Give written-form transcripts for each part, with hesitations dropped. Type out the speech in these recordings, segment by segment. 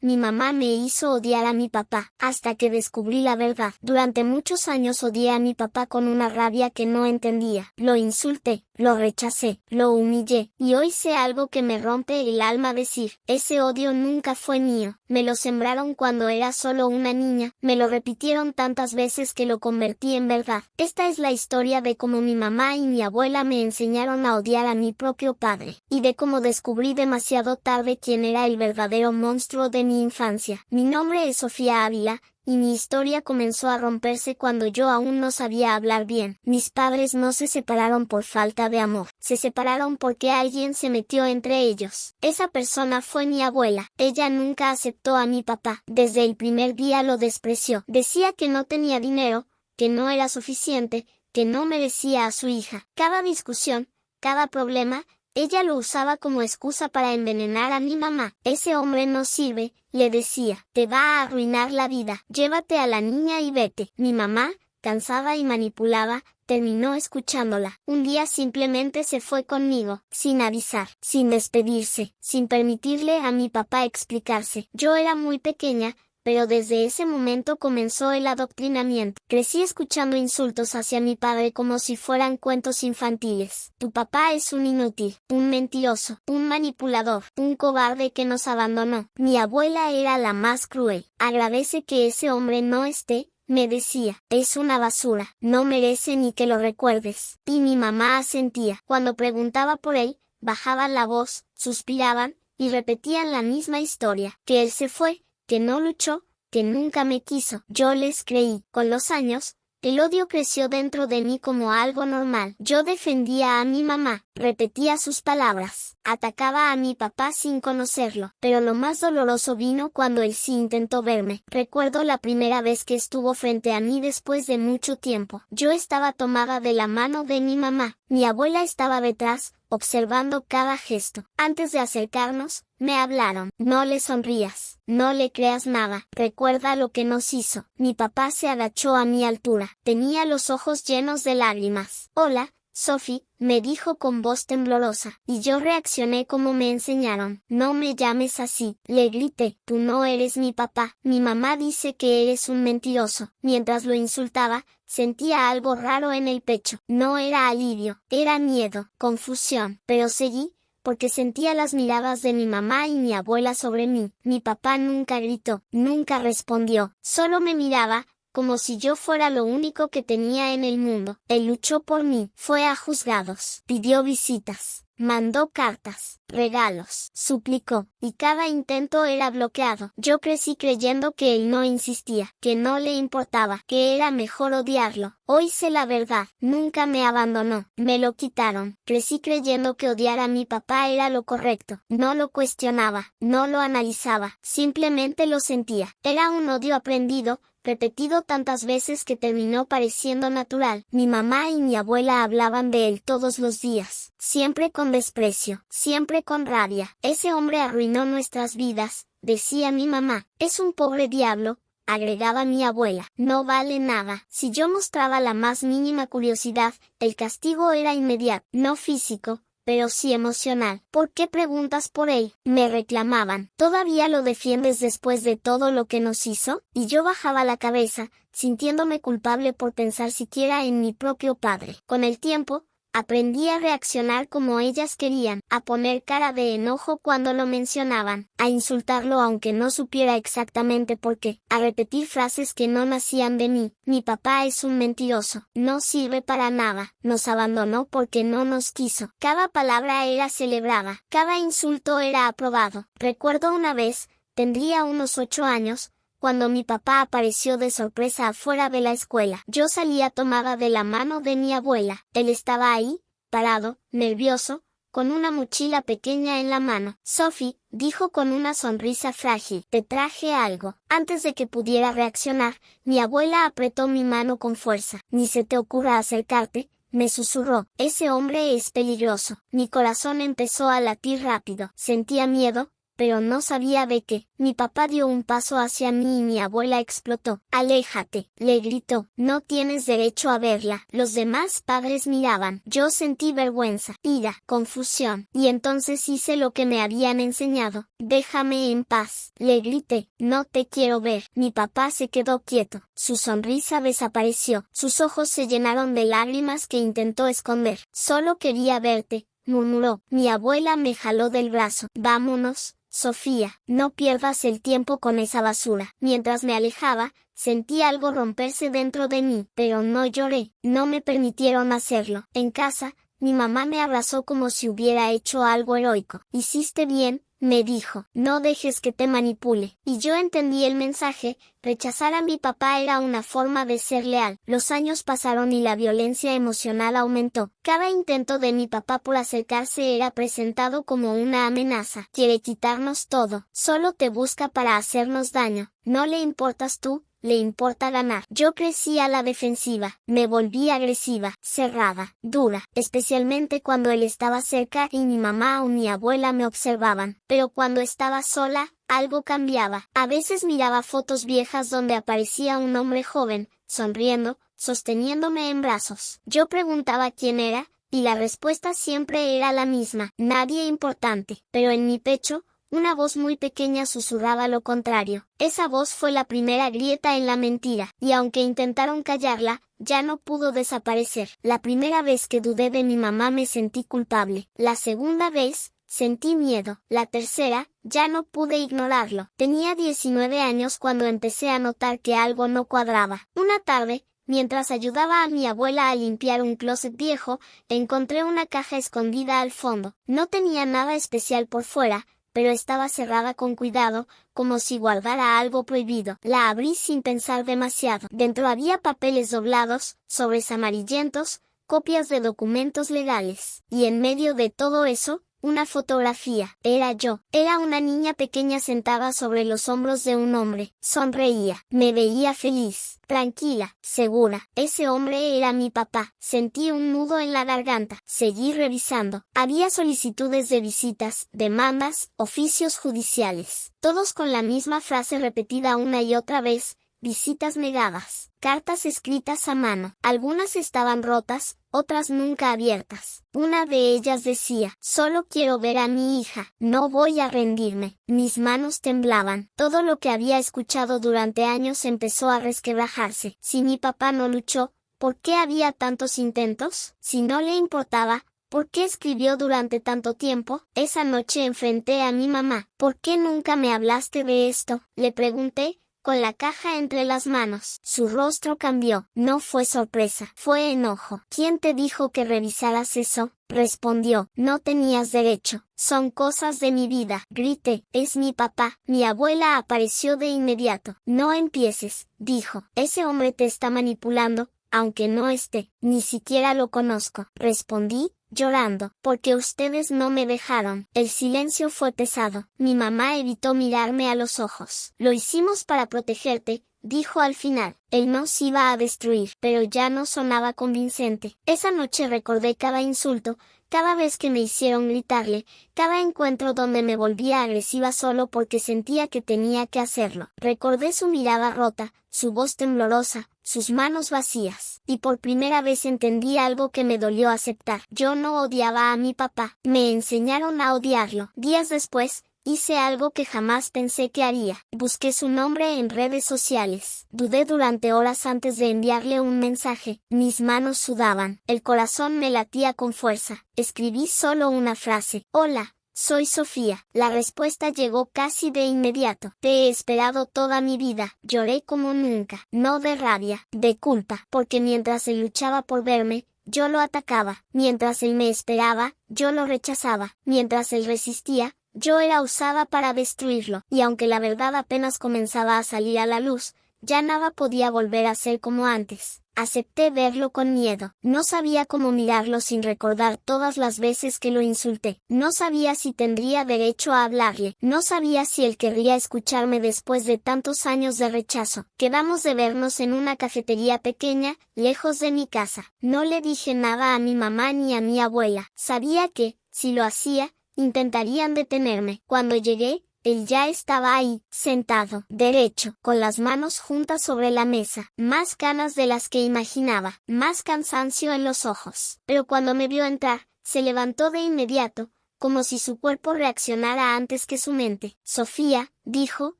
Mi mamá me hizo odiar a mi papá, hasta que descubrí la verdad. Durante muchos años odié a mi papá con una rabia que no entendía. Lo insulté, lo rechacé, lo humillé, y hoy sé algo que me rompe el alma decir. Ese odio nunca fue mío. Me lo sembraron cuando era solo una niña, me lo repitieron tantas veces que lo convertí en verdad. Esta es la historia de cómo mi mamá y mi abuela me enseñaron a odiar a mi propio padre, y de cómo descubrí demasiado tarde quién era el verdadero monstruo de mi infancia. Mi nombre es Sofía Ávila, y mi historia comenzó a romperse cuando yo aún no sabía hablar bien. Mis padres no se separaron por falta de amor, se separaron porque alguien se metió entre ellos. Esa persona fue mi abuela. Ella nunca aceptó a mi papá. Desde el primer día lo despreció. Decía que no tenía dinero, que no era suficiente, que no merecía a su hija. Cada discusión, cada problema, ella lo usaba como excusa para envenenar a mi mamá. Ese hombre no sirve, le decía, te va a arruinar la vida. Llévate a la niña y vete. Mi mamá, cansada y manipulada, terminó escuchándola. Un día simplemente se fue conmigo, sin avisar, sin despedirse, sin permitirle a mi papá explicarse. Yo era muy pequeña, pero desde ese momento comenzó el adoctrinamiento. Crecí escuchando insultos hacia mi padre como si fueran cuentos infantiles. Tu papá es un inútil, un mentiroso, un manipulador, un cobarde que nos abandonó. Mi abuela era la más cruel. Agradece que ese hombre no esté, me decía, es una basura, no merece ni que lo recuerdes. Y mi mamá asentía. Cuando preguntaba por él, bajaban la voz, suspiraban, y repetían la misma historia, que él se fue, que no luchó, que nunca me quiso. Yo les creí. Con los años, el odio creció dentro de mí como algo normal. Yo defendía a mi mamá, repetía sus palabras, atacaba a mi papá sin conocerlo. Pero lo más doloroso vino cuando él sí intentó verme. Recuerdo la primera vez que estuvo frente a mí después de mucho tiempo. Yo estaba tomada de la mano de mi mamá. Mi abuela estaba detrás, observando cada gesto. Antes de acercarnos, me hablaron. No le sonrías, no le creas nada, recuerda lo que nos hizo. Mi papá se agachó a mi altura. Tenía los ojos llenos de lágrimas. Hola, Sophie, me dijo con voz temblorosa, y yo reaccioné como me enseñaron. No me llames así, le grité, tú no eres mi papá. Mi mamá dice que eres un mentiroso. Mientras lo insultaba, sentía algo raro en el pecho. No era alivio, era miedo, confusión. Pero seguí, porque sentía las miradas de mi mamá y mi abuela sobre mí. Mi papá nunca gritó, nunca respondió, solo me miraba, como si yo fuera lo único que tenía en el mundo. Él luchó por mí, fue a juzgados, pidió visitas, mandó cartas, regalos, suplicó, y cada intento era bloqueado. Yo crecí creyendo que él no insistía, que no le importaba, que era mejor odiarlo. Hoy sé la verdad, nunca me abandonó, me lo quitaron. Crecí creyendo que odiar a mi papá era lo correcto. No lo cuestionaba, no lo analizaba, simplemente lo sentía. Era un odio aprendido, repetido tantas veces que terminó pareciendo natural. Mi mamá y mi abuela hablaban de él todos los días, siempre con desprecio, siempre con rabia. Ese hombre arruinó nuestras vidas, decía mi mamá. Es un pobre diablo, agregaba mi abuela. No vale nada. Si yo mostraba la más mínima curiosidad, el castigo era inmediato, no físico, pero sí emocional. ¿Por qué preguntas por él?, me reclamaban. ¿Todavía lo defiendes después de todo lo que nos hizo? Y yo bajaba la cabeza, sintiéndome culpable por pensar siquiera en mi propio padre. Con el tiempo, aprendí a reaccionar como ellas querían, a poner cara de enojo cuando lo mencionaban, a insultarlo aunque no supiera exactamente por qué, a repetir frases que no nacían de mí. Mi papá es un mentiroso, no sirve para nada, nos abandonó porque no nos quiso. Cada palabra era celebrada, cada insulto era aprobado. Recuerdo una vez, tendría unos 8 años, cuando mi papá apareció de sorpresa afuera de la escuela. Yo salía tomada de la mano de mi abuela. Él estaba ahí, parado, nervioso, con una mochila pequeña en la mano. Sophie, dijo con una sonrisa frágil, te traje algo. Antes de que pudiera reaccionar, mi abuela apretó mi mano con fuerza. Ni se te ocurra acercarte, me susurró. Ese hombre es peligroso. Mi corazón empezó a latir rápido. Sentía miedo, pero no sabía de qué. Mi papá dio un paso hacia mí y mi abuela explotó. «Aléjate», le gritó, «no tienes derecho a verla». Los demás padres miraban. Yo sentí vergüenza, ira, confusión, y entonces hice lo que me habían enseñado. «Déjame en paz», le grité, «no te quiero ver». Mi papá se quedó quieto. Su sonrisa desapareció. Sus ojos se llenaron de lágrimas que intentó esconder. «Solo quería verte», murmuró. Mi abuela me jaló del brazo. «Vámonos, Sofía, no pierdas el tiempo con esa basura». Mientras me alejaba, sentí algo romperse dentro de mí, pero no lloré. No me permitieron hacerlo. En casa, mi mamá me abrazó como si hubiera hecho algo heroico. «Hiciste bien», me dijo, «no dejes que te manipule». Y yo entendí el mensaje. Rechazar a mi papá era una forma de ser leal. Los años pasaron y la violencia emocional aumentó. Cada intento de mi papá por acercarse era presentado como una amenaza. «Quiere quitarnos todo. Solo te busca para hacernos daño. No le importas tú, le importa ganar». Yo crecí a la defensiva. Me volví agresiva, cerrada, dura, especialmente cuando él estaba cerca y mi mamá o mi abuela me observaban. Pero cuando estaba sola, algo cambiaba. A veces miraba fotos viejas donde aparecía un hombre joven, sonriendo, sosteniéndome en brazos. Yo preguntaba quién era, y la respuesta siempre era la misma: nadie importante. Pero en mi pecho, una voz muy pequeña susurraba lo contrario. Esa voz fue la primera grieta en la mentira, y aunque intentaron callarla, ya no pudo desaparecer. La primera vez que dudé de mi mamá me sentí culpable. La segunda vez, sentí miedo. La tercera, ya no pude ignorarlo. Tenía 19 años cuando empecé a notar que algo no cuadraba. Una tarde, mientras ayudaba a mi abuela a limpiar un closet viejo, encontré una caja escondida al fondo. No tenía nada especial por fuera, pero estaba cerrada con cuidado, como si guardara algo prohibido. La abrí sin pensar demasiado. Dentro había papeles doblados, sobres amarillentos, copias de documentos legales. Y en medio de todo eso, una fotografía. Era yo. Era una niña pequeña sentada sobre los hombros de un hombre. Sonreía. Me veía feliz, tranquila, segura. Ese hombre era mi papá. Sentí un nudo en la garganta. Seguí revisando. Había solicitudes de visitas, demandas, oficios judiciales. Todos con la misma frase repetida una y otra vez: visitas negadas. Cartas escritas a mano. Algunas estaban rotas, otras nunca abiertas. Una de ellas decía: solo quiero ver a mi hija. No voy a rendirme. Mis manos temblaban. Todo lo que había escuchado durante años empezó a resquebrajarse. Si mi papá no luchó, ¿por qué había tantos intentos? Si no le importaba, ¿por qué escribió durante tanto tiempo? Esa noche enfrenté a mi mamá. ¿Por qué nunca me hablaste de esto?, le pregunté, con la caja entre las manos. Su rostro cambió. No fue sorpresa, fue enojo. ¿Quién te dijo que revisaras eso?, respondió. No tenías derecho. Son cosas de mi vida. Grité. Es mi papá. Mi abuela apareció de inmediato. No empieces, dijo. Ese hombre te está manipulando, aunque no esté. Ni siquiera lo conozco, respondí, llorando, porque ustedes no me dejaron. El silencio fue pesado. Mi mamá evitó mirarme a los ojos. Lo hicimos para protegerte, dijo al final. Él nos iba a destruir, pero ya no sonaba convincente. Esa noche recordé cada insulto, cada vez que me hicieron gritarle, cada encuentro donde me volvía agresiva solo porque sentía que tenía que hacerlo. Recordé su mirada rota, su voz temblorosa, sus manos vacías. Y por primera vez entendí algo que me dolió aceptar. Yo no odiaba a mi papá. Me enseñaron a odiarlo. Días después, hice algo que jamás pensé que haría. Busqué su nombre en redes sociales. Dudé durante horas antes de enviarle un mensaje. Mis manos sudaban. El corazón me latía con fuerza. Escribí solo una frase: hola, soy Sofía. La respuesta llegó casi de inmediato. Te he esperado toda mi vida. Lloré como nunca. No de rabia, de culpa. Porque mientras él luchaba por verme, yo lo atacaba. Mientras él me esperaba, yo lo rechazaba. Mientras él resistía, yo era usada para destruirlo. Y aunque la verdad apenas comenzaba a salir a la luz, ya nada podía volver a ser como antes. Acepté verlo con miedo. No sabía cómo mirarlo sin recordar todas las veces que lo insulté. No sabía si tendría derecho a hablarle. No sabía si él querría escucharme después de tantos años de rechazo. Quedamos de vernos en una cafetería pequeña, lejos de mi casa. No le dije nada a mi mamá ni a mi abuela. Sabía que, si lo hacía, intentarían detenerme. Cuando llegué, él ya estaba ahí, sentado, derecho, con las manos juntas sobre la mesa. Más canas de las que imaginaba, más cansancio en los ojos. Pero cuando me vio entrar, se levantó de inmediato, como si su cuerpo reaccionara antes que su mente. Sofía, dijo,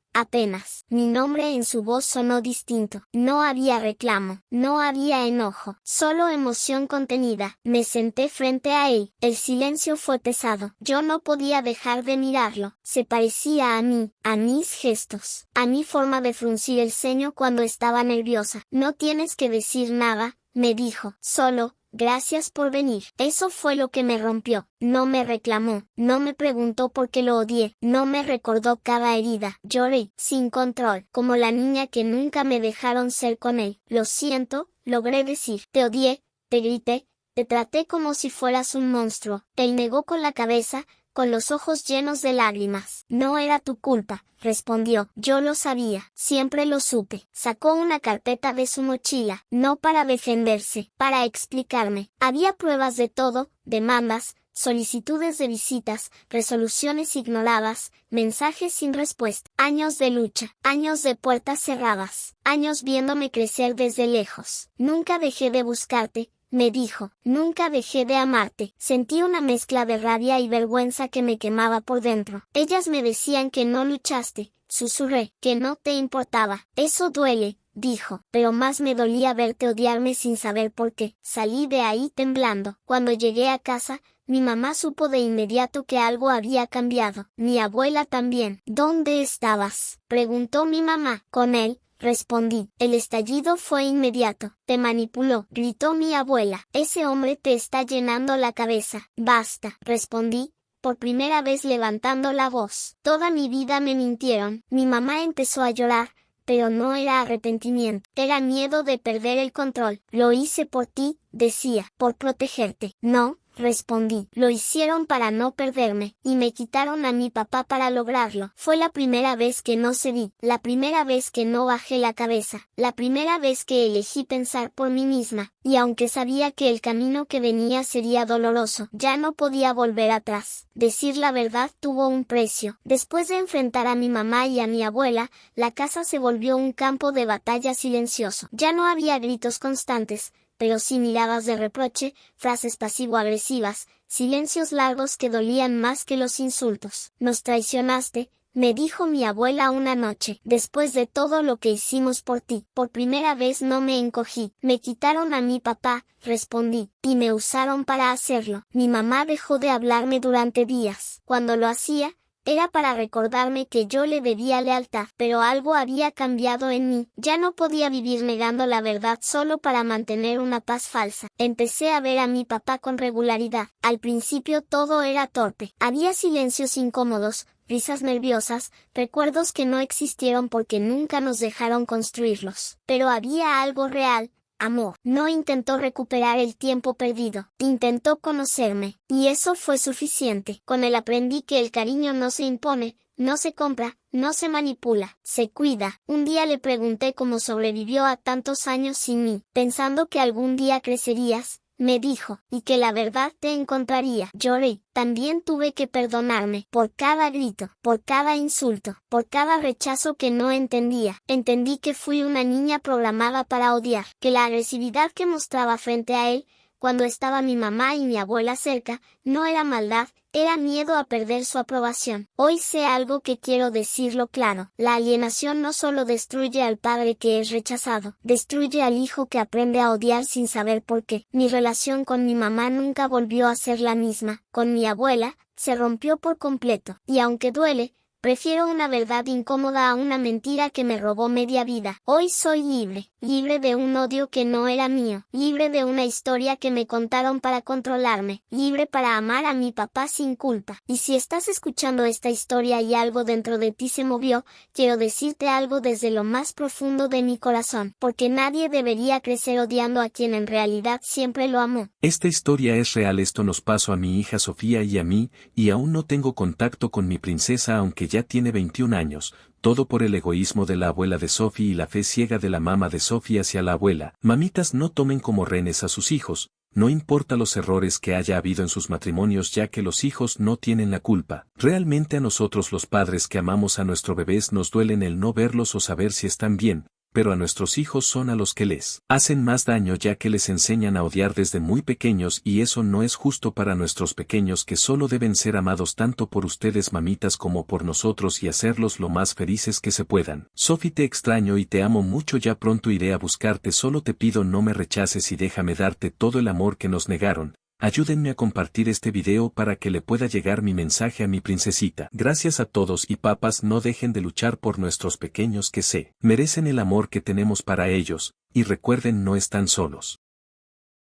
apenas. Mi nombre en su voz sonó distinto. No había reclamo, no había enojo, solo emoción contenida. Me senté frente a él. El silencio fue pesado. Yo no podía dejar de mirarlo. Se parecía a mí, a mis gestos, a mi forma de fruncir el ceño cuando estaba nerviosa. No tienes que decir nada, me dijo. Solo, gracias por venir. Eso fue lo que me rompió. No me reclamó, no me preguntó por qué lo odié, no me recordó cada herida. Lloré, sin control, como la niña que nunca me dejaron ser con él. Lo siento, logré decir. Te odié, te grité, te traté como si fueras un monstruo. Él negó con la cabeza, con los ojos llenos de lágrimas. No era tu culpa, respondió. Yo lo sabía, siempre lo supe. Sacó una carpeta de su mochila, no para defenderse, para explicarme. Había pruebas de todo, demandas, solicitudes de visitas, resoluciones ignoradas, mensajes sin respuesta. Años de lucha, años de puertas cerradas, años viéndome crecer desde lejos. Nunca dejé de buscarte, me dijo, nunca dejé de amarte. Sentí una mezcla de rabia y vergüenza que me quemaba por dentro. Ellas me decían que no luchaste, susurré, que no te importaba. Eso duele, dijo, pero más me dolía verte odiarme sin saber por qué. Salí de ahí temblando. Cuando llegué a casa, mi mamá supo de inmediato que algo había cambiado. Mi abuela también. ¿Dónde estabas?, preguntó mi mamá. Con él, respondí. El estallido fue inmediato. Te manipuló, gritó mi abuela. Ese hombre te está llenando la cabeza. Basta, respondí, por primera vez levantando la voz. Toda mi vida me mintieron. Mi mamá empezó a llorar, pero no era arrepentimiento. Era miedo de perder el control. Lo hice por ti, decía, por protegerte. No, respondí. Lo hicieron para no perderme, y me quitaron a mi papá para lograrlo. Fue la primera vez que no cedí, la primera vez que no bajé la cabeza, la primera vez que elegí pensar por mí misma, y aunque sabía que el camino que venía sería doloroso, ya no podía volver atrás. Decir la verdad tuvo un precio. Después de enfrentar a mi mamá y a mi abuela, la casa se volvió un campo de batalla silencioso. Ya no había gritos constantes, pero sí miradas de reproche, frases pasivo-agresivas, silencios largos que dolían más que los insultos. Nos traicionaste, me dijo mi abuela una noche. Después de todo lo que hicimos por ti, por primera vez no me encogí. Me quitaron a mi papá, respondí, y me usaron para hacerlo. Mi mamá dejó de hablarme durante días. Cuando lo hacía, era para recordarme que yo le debía lealtad, pero algo había cambiado en mí. Ya no podía vivir negando la verdad solo para mantener una paz falsa. Empecé a ver a mi papá con regularidad. Al principio todo era torpe. Había silencios incómodos, risas nerviosas, recuerdos que no existieron porque nunca nos dejaron construirlos. Pero había algo real. Amor. No intentó recuperar el tiempo perdido, intentó conocerme, y eso fue suficiente. Con él aprendí que el cariño no se impone, no se compra, no se manipula, se cuida. Un día le pregunté cómo sobrevivió a tantos años sin mí, pensando que algún día crecerías, me dijo, y que la verdad te encontraría. Lloré. También tuve que perdonarme por cada grito, por cada insulto, por cada rechazo que no entendía. Entendí que fui una niña programada para odiar, que la agresividad que mostraba frente a él, cuando estaba mi mamá y mi abuela cerca, no era maldad, era miedo a perder su aprobación. Hoy sé algo que quiero decirlo claro. La alienación no solo destruye al padre que es rechazado, destruye al hijo que aprende a odiar sin saber por qué. Mi relación con mi mamá nunca volvió a ser la misma. Con mi abuela, se rompió por completo. Y aunque duele, prefiero una verdad incómoda a una mentira que me robó media vida. Hoy soy libre, libre de un odio que no era mío, libre de una historia que me contaron para controlarme, libre para amar a mi papá sin culpa. Y si estás escuchando esta historia y algo dentro de ti se movió, quiero decirte algo desde lo más profundo de mi corazón, porque nadie debería crecer odiando a quien en realidad siempre lo amó. Esta historia es real. Esto nos pasó a mi hija Sofía y a mí, y aún no tengo contacto con mi princesa aunque ya tiene 21 años, todo por el egoísmo de la abuela de Sophie y la fe ciega de la mamá de Sophie hacia la abuela. Mamitas, no tomen como rehenes a sus hijos, no importa los errores que haya habido en sus matrimonios, ya que los hijos no tienen la culpa. Realmente a nosotros los padres que amamos a nuestros bebés nos duelen el no verlos o saber si están bien, pero a nuestros hijos son a los que les hacen más daño, ya que les enseñan a odiar desde muy pequeños, y eso no es justo para nuestros pequeños, que solo deben ser amados tanto por ustedes mamitas como por nosotros y hacerlos lo más felices que se puedan. Sophie, te extraño y te amo mucho, ya pronto iré a buscarte, solo te pido no me rechaces y déjame darte todo el amor que nos negaron. Ayúdenme a compartir este video para que le pueda llegar mi mensaje a mi princesita. Gracias a todos, y papás, no dejen de luchar por nuestros pequeños, que se merecen el amor que tenemos para ellos, y recuerden, no están solos.